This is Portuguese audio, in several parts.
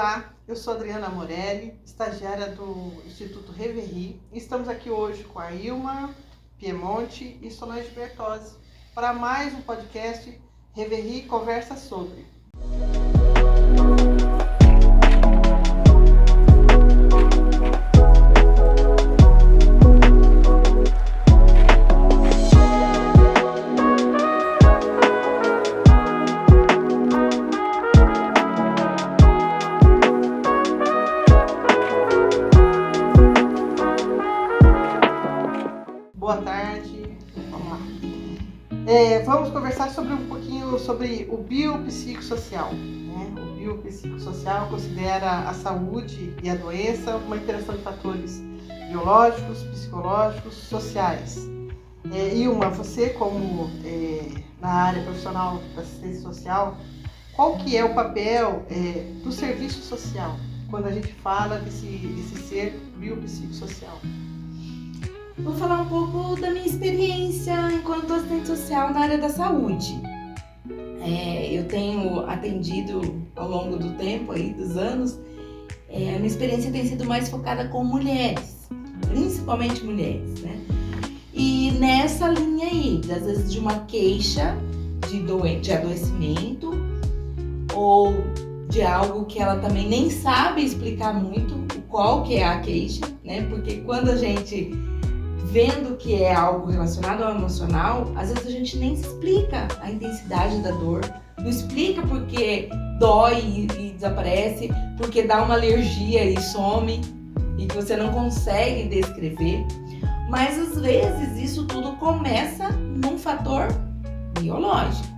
Olá, eu sou Adriana Morelli, estagiária do Instituto Reverie. Estamos aqui hoje com a Ilma Piemonte e Solange Bertozzi para mais um podcast Reverie Conversa Sobre. Boa tarde, vamos lá. Vamos conversar um pouquinho sobre o biopsicossocial. O biopsicossocial considera a saúde e a doença uma interação de fatores biológicos, psicológicos, sociais. Ilma, você como na área profissional da assistência social, qual que é o papel do serviço social quando a gente fala desse ser biopsicossocial? Vou falar um pouco da minha experiência enquanto assistente social na área da saúde. Eu tenho atendido ao longo do tempo, dos anos, a minha experiência tem sido mais focada com mulheres, principalmente mulheres, né? E nessa linha aí, às vezes de uma queixa de adoecimento ou de algo que ela também nem sabe explicar muito qual que é a queixa, né? Porque quando a gente vendo que é algo relacionado ao emocional, às vezes a gente nem se explica a intensidade da dor, não explica porque dói e desaparece, porque dá uma alergia e some e que você não consegue descrever. Mas às vezes isso tudo começa num fator biológico,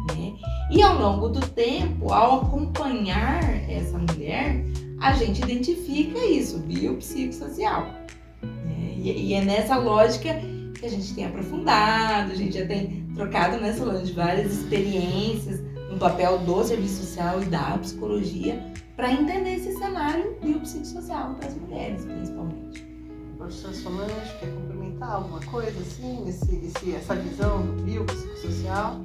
né? E ao longo do tempo, ao acompanhar essa mulher, a gente identifica isso, biopsicossocial. E é nessa lógica que a gente tem aprofundado, a gente já tem trocado nessa lógica de várias experiências no papel do serviço social e da psicologia para entender esse cenário biopsicossocial para as mulheres, principalmente. Professora Solange, quer complementar alguma coisa assim, essa visão do biopsicossocial?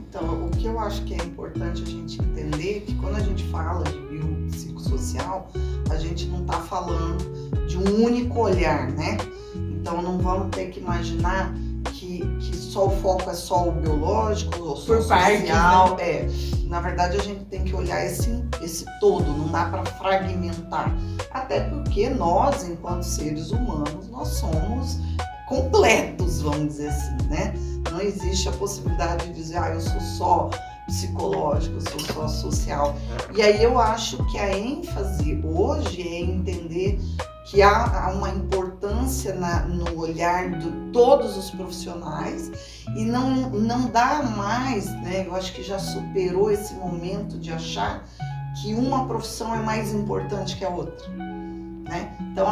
Então, o que eu acho que é importante a gente entender é que quando a gente fala de biopsicossocial, a gente não está falando de um único olhar, né? Então não vamos ter que imaginar que só o foco é só o biológico ou só o social. Partes, né? Na verdade a gente tem que olhar esse todo, não dá para fragmentar. Até porque nós, enquanto seres humanos, nós somos completos, vamos dizer assim, né? Não existe a possibilidade de dizer, eu sou só psicológico, eu sou só social. E aí eu acho que a ênfase hoje é entender que há uma importância no olhar de todos os profissionais e não dá mais, né? Eu acho que já superou esse momento de achar que uma profissão é mais importante que a outra, né? Então,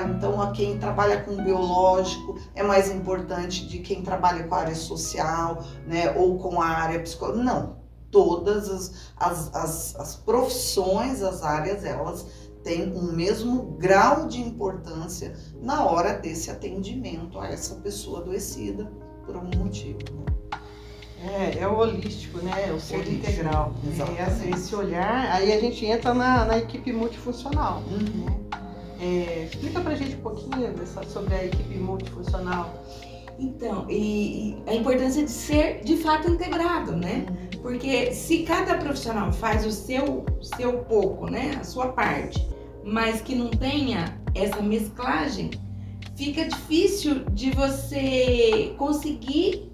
então quem trabalha com biológico é mais importante de quem trabalha com a área social, né? Ou com a área psicológica. Não, todas as profissões, as áreas, elas têm o mesmo grau de importância na hora desse atendimento a essa pessoa adoecida por algum motivo, né? É o holístico, né? O ser Holístico, integral. Esse olhar, aí a gente entra na equipe multifuncional. Explica pra gente um pouquinho sobre a equipe multifuncional. Então, e a importância de ser de fato integrado, né? Porque se cada profissional faz o seu pouco, né? A sua parte, mas que não tenha essa mesclagem, fica difícil de você conseguir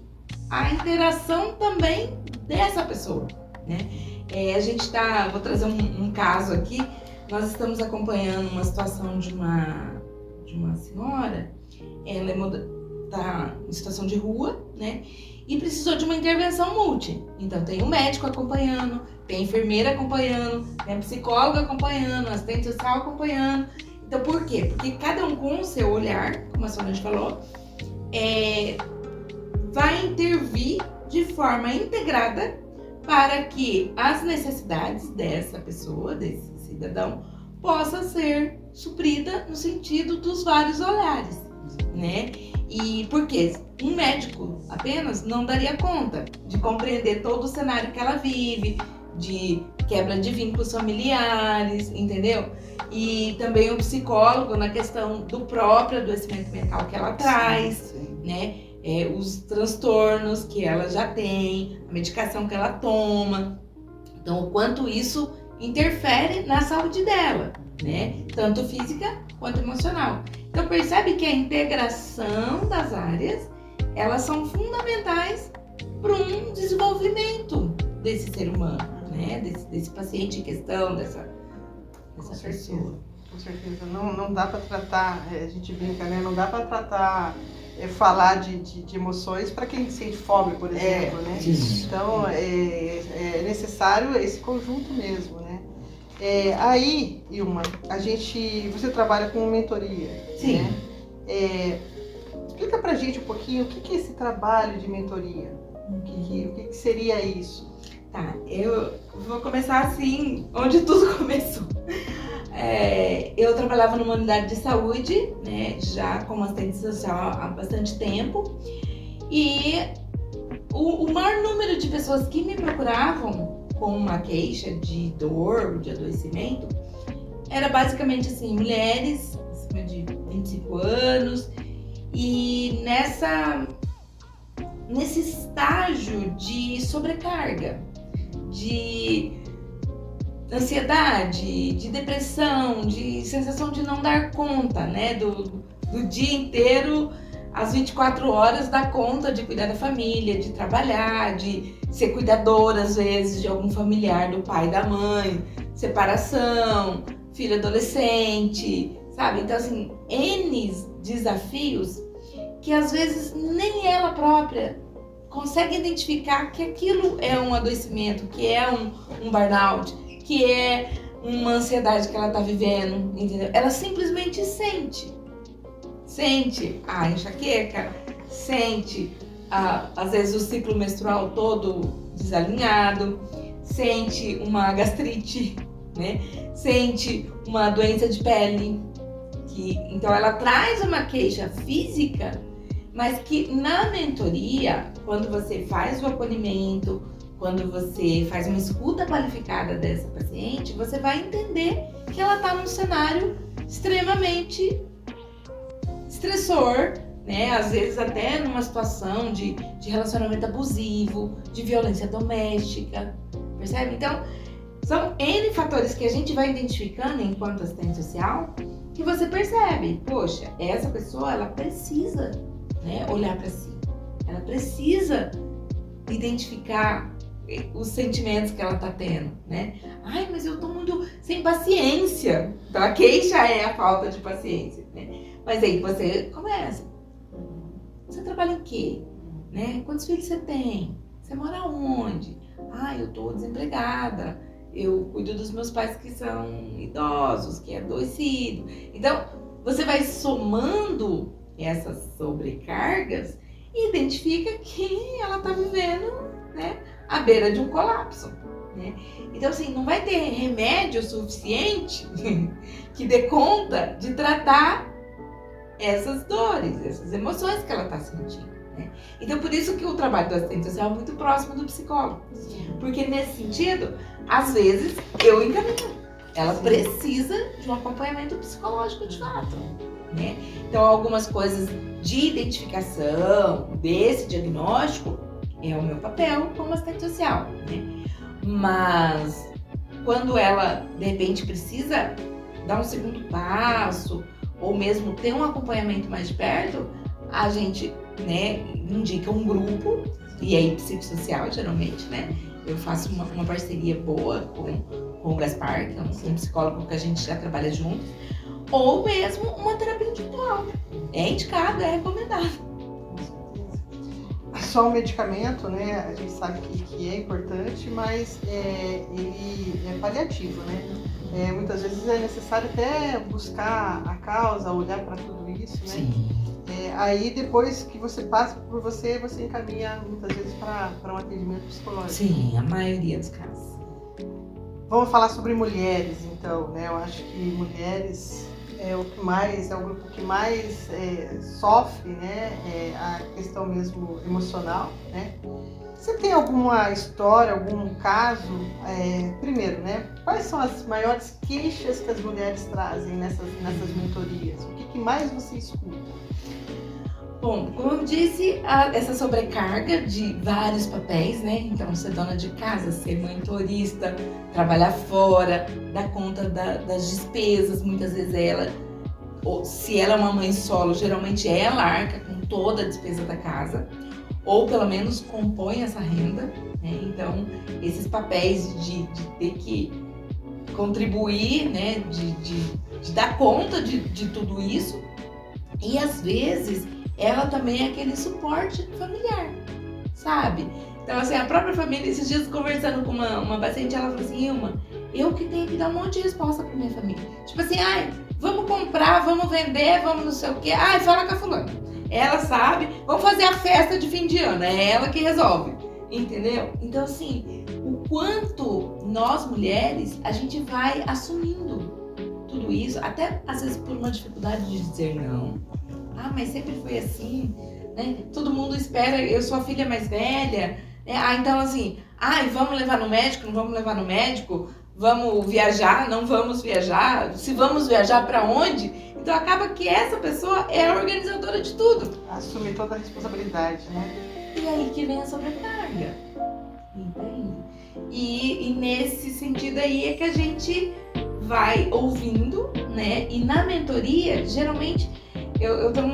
a interação também dessa pessoa, né? Vou trazer um caso aqui, nós estamos acompanhando uma situação de uma senhora, ela está em situação de rua, né? E precisou de uma intervenção multi. Então tem o médico acompanhando, tem a enfermeira acompanhando, tem a psicóloga acompanhando, assistente social acompanhando. Então por quê? Porque cada um com o seu olhar, como a Solange falou, vai intervir de forma integrada para que as necessidades dessa pessoa, desse cidadão, possa ser suprida no sentido dos vários olhares, né? E porque um médico apenas não daria conta de compreender todo o cenário que ela vive, de quebra de vínculos familiares, entendeu? E também o psicólogo na questão do próprio adoecimento mental que ela traz, Sim. né? Os transtornos que ela já tem, a medicação que ela toma. Então, o quanto isso interfere na saúde dela, né? Tanto física quanto emocional. Então, percebe que a integração das áreas, elas são fundamentais para um desenvolvimento desse ser humano, né? Desse paciente em questão, dessa pessoa. Com certeza. Não dá para tratar, a gente brinca, né? Não dá para tratar, falar de emoções para quem sente fome, por exemplo, né? Isso. Então, é necessário esse conjunto mesmo, né? Aí, Ilma, você trabalha com mentoria, Sim. né? Explica pra gente um pouquinho o que é esse trabalho de mentoria. O que seria isso? Tá, eu vou começar assim, onde tudo começou. Eu trabalhava numa unidade de saúde, né, já como assistente social há bastante tempo, e o maior número de pessoas que me procuravam com uma queixa de dor, de adoecimento, era basicamente assim, mulheres acima de 25 anos, e nesse estágio de sobrecarga, de ansiedade, de depressão, de sensação de não dar conta, né? Do dia inteiro, às 24 horas, dar conta de cuidar da família, de trabalhar, de ser cuidadora, às vezes, de algum familiar, do pai, da mãe, separação, filho adolescente, sabe? Então, assim, N desafios que às vezes nem ela própria consegue identificar que aquilo é um adoecimento, que é um burnout, que é uma ansiedade que ela tá vivendo, entendeu? Ela simplesmente sente a enxaqueca, sente às vezes o ciclo menstrual todo desalinhado, sente uma gastrite, né? Sente uma doença de pele, então ela traz uma queixa física, mas que na mentoria, quando você faz o acolhimento, quando você faz uma escuta qualificada dessa paciente, você vai entender que ela está num cenário extremamente estressor, né? Às vezes até numa situação de relacionamento abusivo, de violência doméstica, percebe? Então, são N fatores que a gente vai identificando enquanto assistente social, que você percebe, poxa, essa pessoa, ela precisa, né, olhar para si. Ela precisa identificar os sentimentos que ela tá tendo, né? Ai, mas eu tô muito sem paciência. Então a queixa é a falta de paciência, né? Mas aí você começa. Você trabalha em quê? Né? Quantos filhos você tem? Você mora onde? Ah, eu tô desempregada. Eu cuido dos meus pais que são idosos, que é adoecido. Então, você vai somando essas sobrecargas e identifica que ela tá vivendo, né, à beira de um colapso, né? Então, assim, não vai ter remédio suficiente que dê conta de tratar essas dores, essas emoções que ela está sentindo, né? Então, por isso que o trabalho do assistente social é muito próximo do psicólogo. Porque, nesse sentido, às vezes, eu encaminho. Ela precisa de um acompanhamento psicológico de fato, né? Então, algumas coisas de identificação desse diagnóstico é o meu papel como assistente social, né? Mas quando ela, de repente, precisa dar um segundo passo ou mesmo ter um acompanhamento mais de perto, a gente, né, indica um grupo, e aí psicossocial, geralmente, né? Eu faço uma parceria boa com o Gaspar, que é um psicólogo que a gente já trabalha junto, ou mesmo uma terapia individual. É indicado, é recomendado. Só o medicamento, né? A gente sabe que é importante, mas ele é paliativo, né? Muitas vezes é necessário até buscar a causa, olhar para tudo isso, né? Sim. Aí depois que você passa por você encaminha muitas vezes para um atendimento psicológico. Sim, a maioria dos casos. Vamos falar sobre mulheres, então, né? Eu acho que mulheres é o grupo que mais sofre, né? A questão mesmo emocional, né? Você tem alguma história, algum caso? Primeiro, né? Quais são as maiores queixas que as mulheres trazem nessas mentorias? O que mais você escuta? Bom, como eu disse, essa sobrecarga de vários papéis, né? Então, ser dona de casa, ser mentorista, trabalhar fora, dar conta das despesas, muitas vezes ou se ela é uma mãe solo, geralmente ela arca com toda a despesa da casa, ou pelo menos compõe essa renda, né? Então, esses papéis de ter que contribuir, né? De dar conta de tudo isso, e às vezes ela também é aquele suporte familiar, sabe? Então, assim, a própria família, esses dias conversando com uma paciente, ela falou assim, Ilma, eu que tenho que dar um monte de resposta pra minha família. Tipo assim, vamos comprar, vamos vender, vamos não sei o quê. Fala com a fulana. Ela sabe, vamos fazer a festa de fim de ano, é ela que resolve, entendeu? Então, assim, o quanto nós mulheres, a gente vai assumindo tudo isso, até às vezes por uma dificuldade de dizer não. Mas sempre foi assim, né? Todo mundo espera, eu sou a filha mais velha, né? Então assim, vamos levar no médico, não vamos levar no médico, vamos viajar, não vamos viajar, se vamos viajar para onde? Então acaba que essa pessoa é a organizadora de tudo. Assume toda a responsabilidade, né? E aí que vem a sobrecarga, entende? E nesse sentido aí é que a gente vai ouvindo, né? E na mentoria, geralmente, eu tenho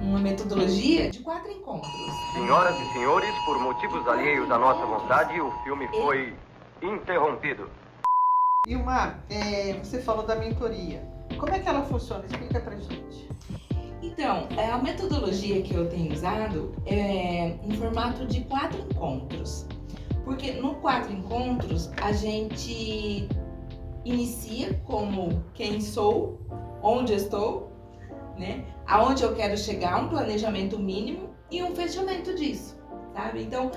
uma metodologia de 4 encontros. Senhoras e senhores, por motivos alheios à nossa vontade, o filme foi interrompido. Ilma, você falou da mentoria. Como é que ela funciona? Explica pra gente. Então, a metodologia que eu tenho usado é em formato de 4 encontros. Porque no 4 encontros, a gente inicia como quem sou, onde estou, né? Aonde eu quero chegar, um planejamento mínimo e um fechamento disso, sabe? Então,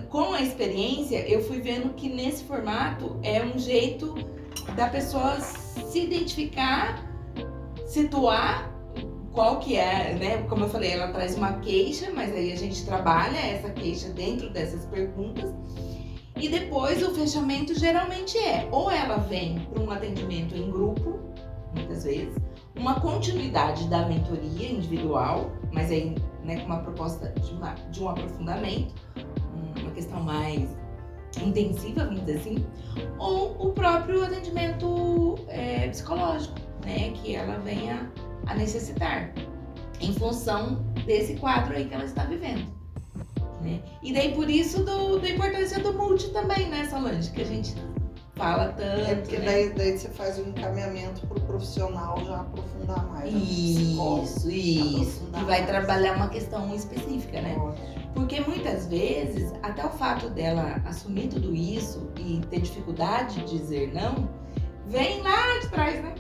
com a experiência, eu fui vendo que nesse formato é um jeito da pessoa se identificar, situar qual que é, né? Como eu falei, ela traz uma queixa, mas aí a gente trabalha essa queixa dentro dessas perguntas. E depois o fechamento geralmente ou ela vem para um atendimento em grupo, muitas vezes, uma continuidade da mentoria individual, mas aí, né, com uma proposta de um aprofundamento, uma questão mais intensiva, vamos dizer assim, ou o próprio atendimento psicológico, né, que ela venha a necessitar, em função desse quadro aí que ela está vivendo. Né? E daí por isso da importância do multi também, né, Solange, que a gente fala tanto. Porque né? daí você faz o encaminhamento para o profissional já aprofundar mais. Isso. E vai mais. trabalhar uma questão específica, né? Ótimo. Porque muitas vezes, até o fato dela assumir tudo isso e ter dificuldade de dizer não, vem lá de trás, né?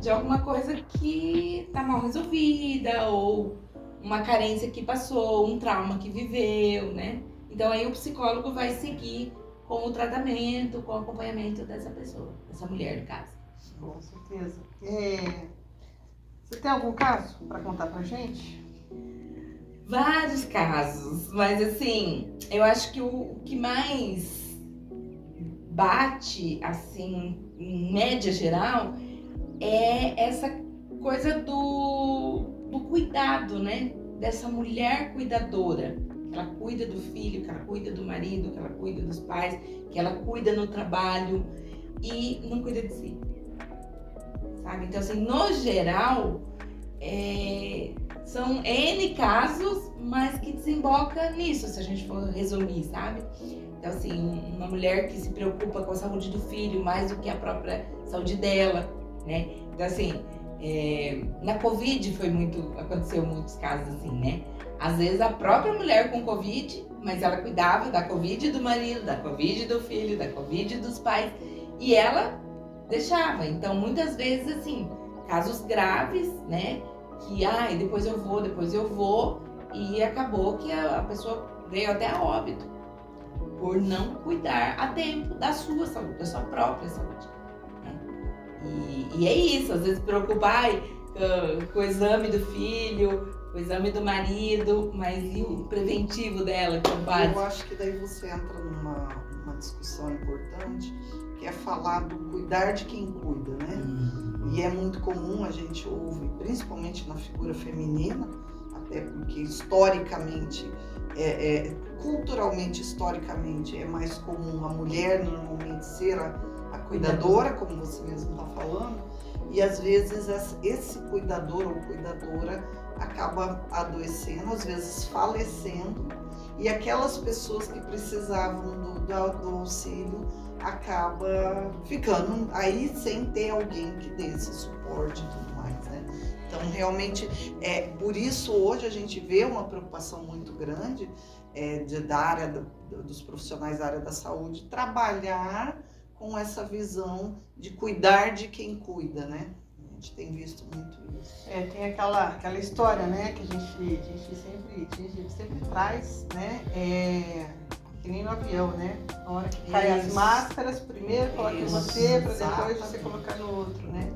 De alguma coisa que tá mal resolvida, ou uma carência que passou, um trauma que viveu, né? Então aí o psicólogo vai seguir com o tratamento, com o acompanhamento dessa pessoa, dessa mulher, no caso. Com certeza. Você tem algum caso para contar pra gente? Vários casos, mas assim, eu acho que o que mais bate, assim, em média geral, é essa coisa do cuidado, né? Dessa mulher cuidadora, que ela cuida do filho, que ela cuida do marido, que ela cuida dos pais, que ela cuida no trabalho e não cuida de si, sabe? Então, assim, no geral, são N casos, mas que desemboca nisso, se a gente for resumir, sabe? Então, assim, uma mulher que se preocupa com a saúde do filho mais do que a própria saúde dela, né? Então, assim, na Covid aconteceu muitos casos assim, né? Às vezes a própria mulher com Covid, mas ela cuidava da Covid do marido, da Covid do filho, da Covid dos pais, e ela deixava. Então, muitas vezes, assim, casos graves, né? Que, depois eu vou, e acabou que a pessoa veio até a óbito por não cuidar a tempo da sua saúde, da sua própria saúde. E é isso, às vezes preocupar com o exame do filho, o exame do marido, mas e o preventivo dela, que é o Eu básico? acho que daí você entra numa discussão importante, que é falar do cuidar de quem cuida, né? E é muito comum, a gente ouve, principalmente na figura feminina, até porque historicamente, culturalmente, historicamente, é mais comum a mulher normalmente ser a cuidadora, como você mesmo está falando, e às vezes esse cuidador ou cuidadora acaba adoecendo, às vezes falecendo, e aquelas pessoas que precisavam do auxílio acaba ficando aí sem ter alguém que dê esse suporte e tudo mais, né? Então, realmente, por isso hoje a gente vê uma preocupação muito grande da área dos profissionais da área da saúde trabalhar com essa visão de cuidar de quem cuida, né? A gente tem visto muito isso. Tem aquela história, né, que a gente sempre traz, né? Que nem no avião, né? Na hora que caem as máscaras, primeiro coloca em você, para depois você colocar no outro, né?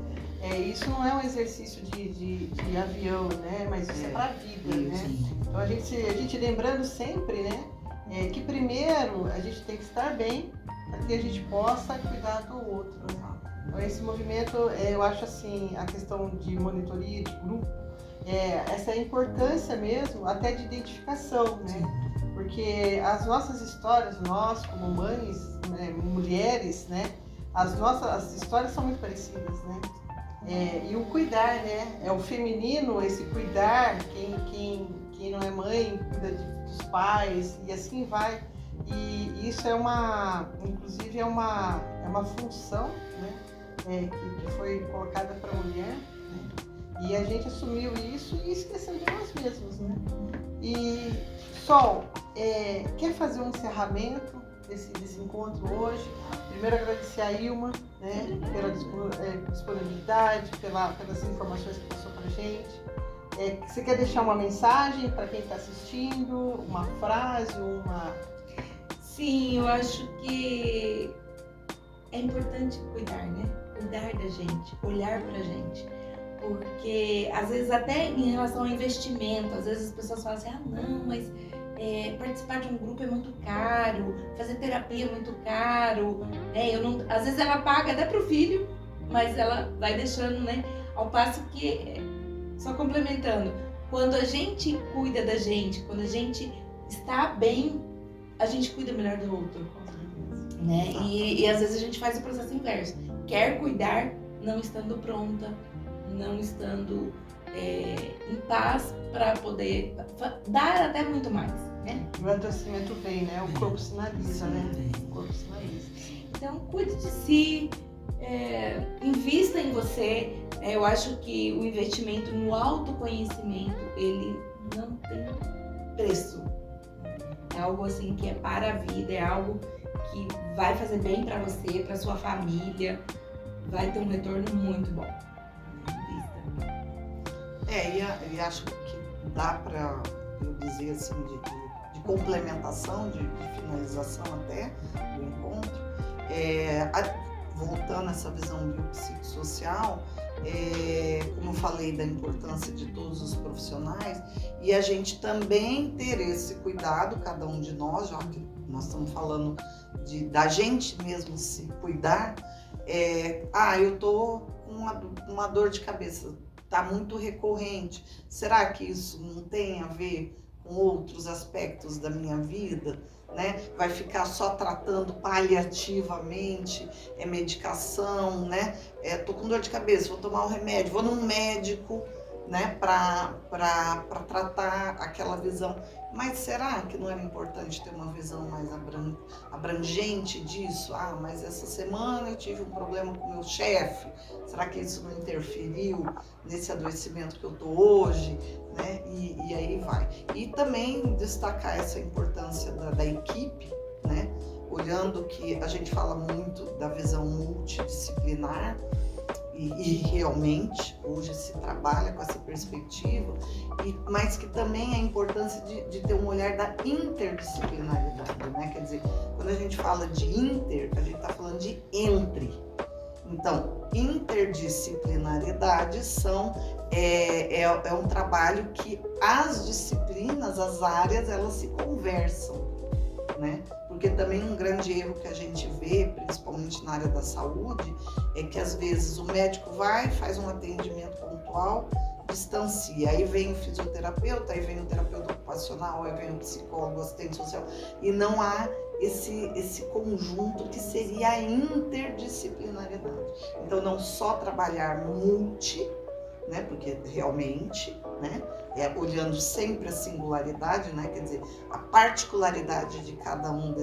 Isso não é um exercício de avião, né? Mas isso é para a vida, né? Então a gente lembrando sempre, né? Que primeiro a gente tem que estar bem para que a gente possa cuidar do outro, né? Então esse movimento, eu acho assim, a questão de monitoria, de grupo, essa é a importância mesmo, até de identificação, né? Porque as nossas histórias, nós como mães, né, mulheres, né? As histórias são muito parecidas, né? E o cuidar, né? É o feminino, esse cuidar, quem não é mãe, cuida dos pais, e assim vai. E isso inclusive é uma função, né? Que foi colocada para a mulher, né? E a gente assumiu isso e esqueceu de nós mesmos, né? E, Sol, quer fazer um encerramento desse encontro hoje? Primeiro agradecer a Ilma, né, pela disponibilidade, pelas informações que passou para a gente. Você quer deixar uma mensagem para quem está assistindo? Uma frase, Sim, eu acho que é importante cuidar, né? Cuidar da gente, olhar pra gente. Porque, às vezes, até em relação ao investimento, às vezes as pessoas falam assim, não, mas participar de um grupo é muito caro, fazer terapia é muito caro. Às vezes ela paga até pro filho, mas ela vai deixando, né? Ao passo que, só complementando, quando a gente cuida da gente, quando a gente está bem, a gente cuida melhor do outro, né? E às vezes a gente faz o processo inverso. Quer cuidar não estando pronta, não estando em paz para poder dar até muito mais, né? O adoecimento vem, né? O corpo sinaliza, né? O corpo sinaliza. Então, cuide de si, invista em você. Eu acho que o investimento no autoconhecimento, ele não tem preço. É algo assim que é para a vida, é algo que vai fazer bem para você, para sua família, vai ter um retorno muito bom. E acho que dá para eu dizer assim, de complementação, de finalização até do encontro, voltando a essa visão biopsicossocial, como eu falei da importância de todos os profissionais, e a gente também ter esse cuidado, cada um de nós, já que nós estamos falando da gente mesmo se cuidar, eu tô com uma dor de cabeça, tá muito recorrente, será que isso não tem a ver com outros aspectos da minha vida, né? Vai ficar só tratando paliativamente, medicação, né? Tô com dor de cabeça, vou tomar um remédio, vou num médico, né? Para tratar aquela visão. Mas será que não era importante ter uma visão mais abrangente disso? Mas essa semana eu tive um problema com o meu chefe, será que isso não interferiu nesse adoecimento que eu tô hoje? Né? E aí vai. E também destacar essa importância da equipe, né? Olhando que a gente fala muito da visão multidisciplinar, e realmente hoje se trabalha com essa perspectiva, mas que também a importância de ter um olhar da interdisciplinaridade, né? Quer dizer, quando a gente fala de inter, a gente está falando de entre. Então, interdisciplinaridade é um trabalho que as disciplinas, as áreas, elas se conversam, né? Porque também um grande erro que a gente vê, principalmente na área da saúde, é que às vezes o médico vai, faz um atendimento pontual, distancia, aí vem o fisioterapeuta, aí vem o terapeuta ocupacional, aí vem o psicólogo, o assistente social, e não há esse conjunto que seria a interdisciplinaridade. Então, não só trabalhar né, porque realmente, né, olhando sempre a singularidade, né, quer dizer, a particularidade de cada um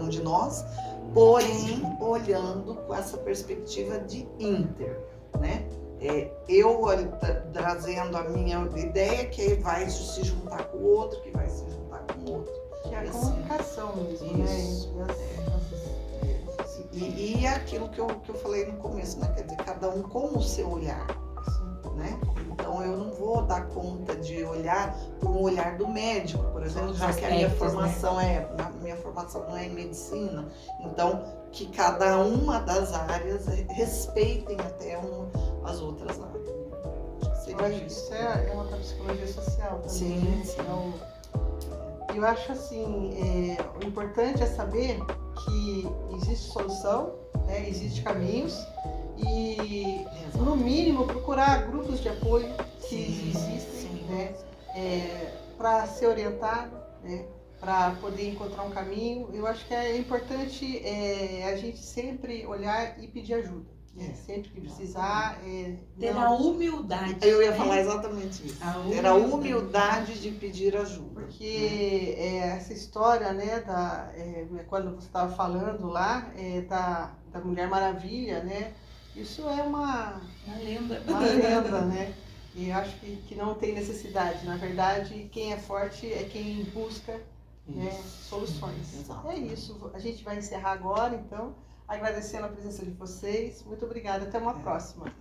de nós, porém, olhando com essa perspectiva de inter, né? Eu trazendo a minha ideia que vai se juntar com o outro, que vai se juntar com o outro. Que é a comunicação mesmo, isso, né? E aquilo que eu falei no começo, né? Quer dizer, cada um com o seu olhar, né? Então eu não vou dar conta de olhar por um olhar do médico, por exemplo, já que a minha formação minha formação não é em medicina. Então, que cada uma das áreas respeitem até as outras áreas. Eu acho que isso é uma psicologia social também. Sim, né? sim. Então, eu acho assim, o importante é saber que existe solução, né? Existe caminhos e, no mínimo, procurar grupos de apoio que existem, né? Para se orientar, né? Para poder encontrar um caminho. Eu acho que é importante a gente sempre olhar e pedir ajuda. Sempre que precisar. Ter a humildade. Eu ia falar exatamente isso. Ter a humildade de pedir ajuda. Porque essa história, né, quando você estava falando lá, da Mulher Maravilha, né, isso é uma lenda. Uma lenda, né? E eu acho que não tem necessidade. Na verdade, quem é forte é quem busca, né, soluções. Exato. É isso. A gente vai encerrar agora, então, agradecendo a presença de vocês. Muito obrigada. Até uma próxima.